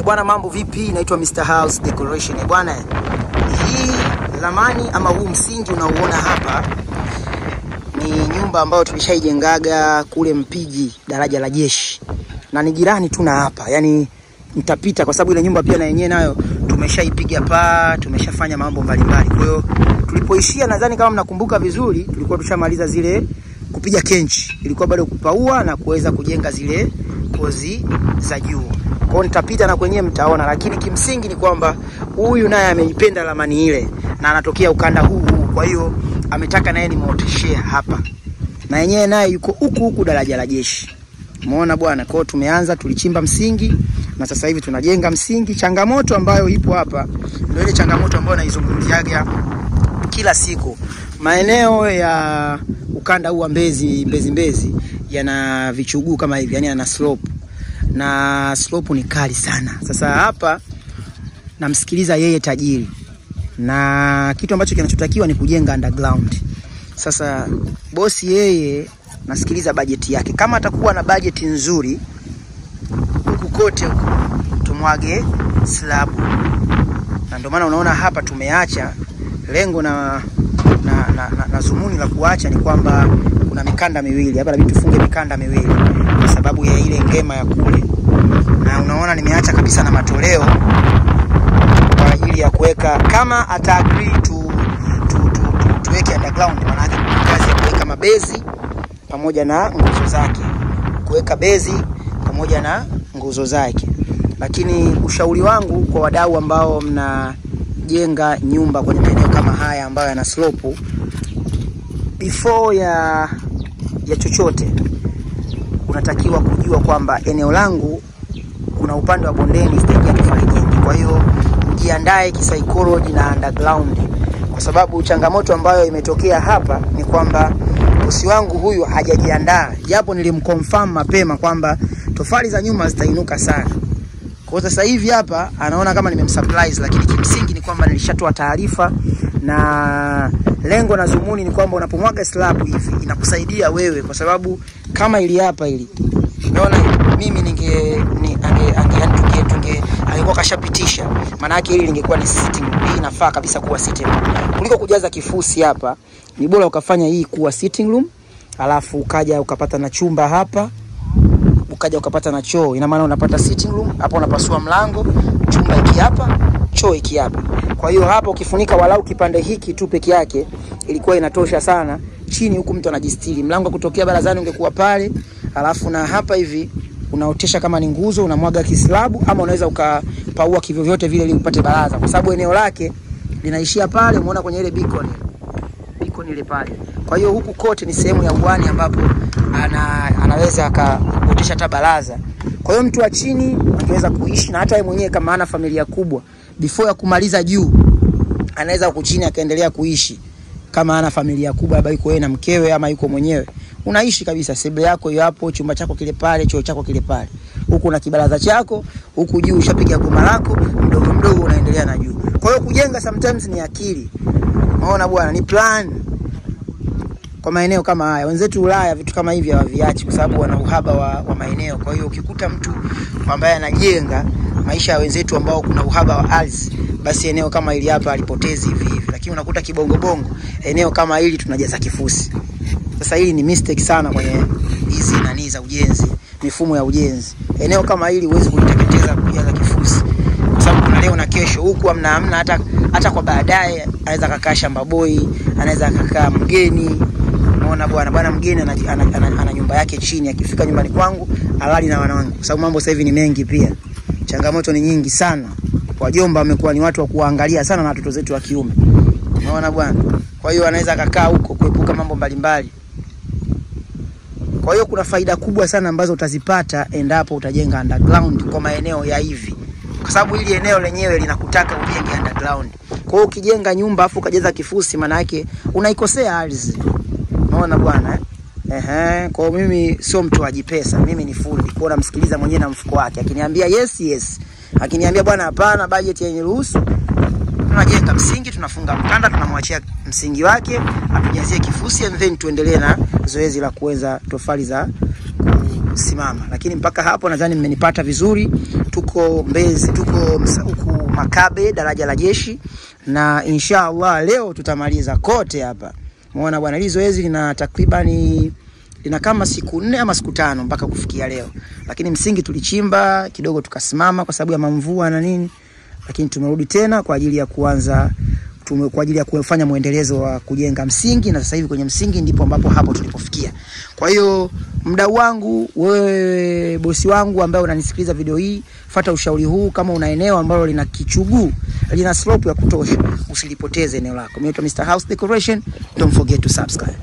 Bwana, mambo vipi? Naitwa Mr. House Decoration. Bwana, hii ramani ama huu msingi unaoona hapa ni nyumba ambayo tulishaijengaga kule Mpiji, daraja la jeshi. Na ni jirani tu na hapa. Yaani nitapita kwa sababu ile nyumba pia na yenyewe nayo tumeshaipiga paa, tumeshafanya mambo mbalimbali. Kwa hiyo tulipoishia, nadhani kama mnakumbuka vizuri, tulikuwa tushamaliza zile kupiga kenchi. Ilikuwa bado kupaua na kuweza kujenga zile kozi za juu. Kwa hiyo nitapita na kwenyewe mtaona, lakini kimsingi ni kwamba huyu naye ameipenda ramani ile na anatokea ukanda huu. Kwa hiyo ametaka naye nimuoteshee hapa. Na yenyewe naye yuko huku daraja la jeshi. Umeona bwana? Kwa hiyo tumeanza, tulichimba msingi na sasa hivi tunajenga msingi. Changamoto ambayo ipo hapa ndio ile changamoto ambayo naizungumziaga kila siku. Maeneo ya ukanda huu wa Mbezi yana vichuguu kama hivi, yani yana slope. Na slope ni kali sana. Sasa hapa namsikiliza yeye tajiri. Na kitu ambacho kinachotakiwa ni kujenga underground. Sasa bosi yeye nasikiliza bajeti yake. Kama atakuwa na bajeti nzuri, huku kote huku tumwage slab. Na ndio maana unaona hapa tumeacha lengo na zumuni la kuacha ni kwamba kuna mikanda miwili. Hapa labda tufunge mikanda miwili kwa sababu ya ile ngema ya kule. Na unaona nimeacha kabisa na matoleo kwa ajili ya kuweka, kama ata agree tuweke underground, maana yake kazi ya kuweka mabezi pamoja na nguzo zake. Kuweka bezi pamoja na nguzo zake. Lakini ushauri wangu kwa wadau ambao mnajenga nyumba kwenye maeneo kama haya ambayo yana slope, before ya chochote unatakiwa kujua kwamba eneo langu kuna upande wa bondeni sitaingia tofali nyingi. Kwa hiyo jiandae kisaikolojia na underground, kwa sababu changamoto ambayo imetokea hapa ni kwamba bosi wangu huyu hajajiandaa, japo nilimconfirm mapema kwamba tofali za nyuma zitainuka sana. Kwa sasa hivi hapa anaona kama nimemsurprise, lakini kimsingi ni kwamba nilishatoa taarifa. Na lengo na zumuni ni kwamba unapomwaga slab hivi inakusaidia wewe, kwa sababu kama ili hapa ili, unaona mimi angekuwa kashapitisha, maana yake hili lingekuwa ni sitting room. Hii inafaa kabisa kuwa sitting room. Kuliko kujaza kifusi hapa, ni bora ukafanya hii kuwa sitting room, alafu ukaja ukapata na chumba hapa, ukaja ukapata na choo. Ina maana unapata sitting room, hapa unapasua mlango, chumba hiki hapa, choo hiki hapa. Kwa hiyo hapa ukifunika walau kipande hiki tu peke yake ilikuwa inatosha sana. Chini huku mtu anajistiri. Mlango kutokea barazani ungekuwa pale, alafu na hapa hivi unaotesha kama ni nguzo, unamwaga kislabu, ama unaweza ukapaua kivyo vyote vile ili upate baraza, kwa sababu eneo lake linaishia pale. Umeona kwenye ile beacon ile pale. Kwa hiyo huku kote ni sehemu ya uwani ambapo anaweza akaotesha hata baraza. Kwa hiyo mtu wa chini angeweza kuishi, na hata yeye mwenyewe kama ana familia kubwa, before ya kumaliza juu anaweza huku chini akaendelea kuishi. Kama ana familia kubwa, labda yuko yeye na mkewe ama yuko mwenyewe, unaishi kabisa. Sebule yako hiyo hapo, chumba chako kile pale, choo chako kile pale. Huku na kibaraza chako, huku juu ushapiga goma lako, mdogo unaendelea na juu. Kwa hiyo kujenga sometimes ni akili. Unaona bwana, ni plan. Kwa maeneo kama haya, wenzetu Ulaya vitu kama hivi hawaviachi kwa sababu wana uhaba wa maeneo. Kwa hiyo ukikuta mtu ambaye anajenga maisha ya wenzetu ambao kuna uhaba wa ardhi, basi eneo kama hili hapa alipotezi hivi. Lakini unakuta kibongo eneo kama hili tunajaza kifusi. Sasa hili ni mistake sana kwenye hizi nani za ujenzi, mifumo ya ujenzi. Eneo kama hili huwezi kuliteketeza kujaza kifusi, kwa sababu kuna leo na kesho. Huku hamna hata kwa baadaye anaweza kakaa shamba boy, anaweza kakaa mgeni. Unaona bwana mgeni ana nyumba yake chini, akifika nyumbani kwangu alali na wanangu, kwa sababu mambo sasa hivi ni mengi pia. Changamoto ni nyingi sana. Wajomba wamekuwa ni watu wa kuangalia sana na watoto zetu wa kiume. Unaona bwana? Kwa hiyo anaweza kakaa huko kuepuka mambo mbalimbali. Kwa hiyo kuna faida kubwa sana ambazo utazipata endapo utajenga underground kwa maeneo ya hivi. Kwa sababu hili eneo lenyewe linakutaka ujenge underground. Kwa hiyo ukijenga nyumba afu ukajaza kifusi, maana yake unaikosea ardhi. Unaona bwana? Kwa mimi sio mtu ajipesa, mimi ni fundi. Kwa namsikiliza mwenyewe na mfuko wake. Akiniambia yes, akiniambia bwana hapana, budget yenyeruhusu, tunajenga msingi, tunafunga mkanda, tunamwachia msingi wake, atujazie kifusi, and then tuendelee na zoezi la kuweza tofali za kusimama. Lakini mpaka hapo nadhani mmenipata vizuri. Tuko Mbezi, tuko huku Makabe, daraja la jeshi, na inshallah leo tutamaliza kote hapa. Muona bwana, hili zoezi lina takribani kama siku 4 ama siku 5 mpaka kufikia leo. Lakini msingi tulichimba kidogo tukasimama kwa sababu ya mvua na nini. Lakini tumerudi tena kwa ajili ya kuanza kwa ajili ya kufanya muendelezo wa kujenga msingi, na sasa hivi kwenye msingi ndipo ambapo hapo tulipofikia. Kwa hiyo mdau wangu, wewe bosi wangu ambaye unanisikiliza video hii, fuata ushauri huu. Kama una eneo ambalo lina kichuguu, lina slope ya kutosha, usilipoteze eneo lako. Mimi naitwa Mr. House Decoration. Don't forget to subscribe.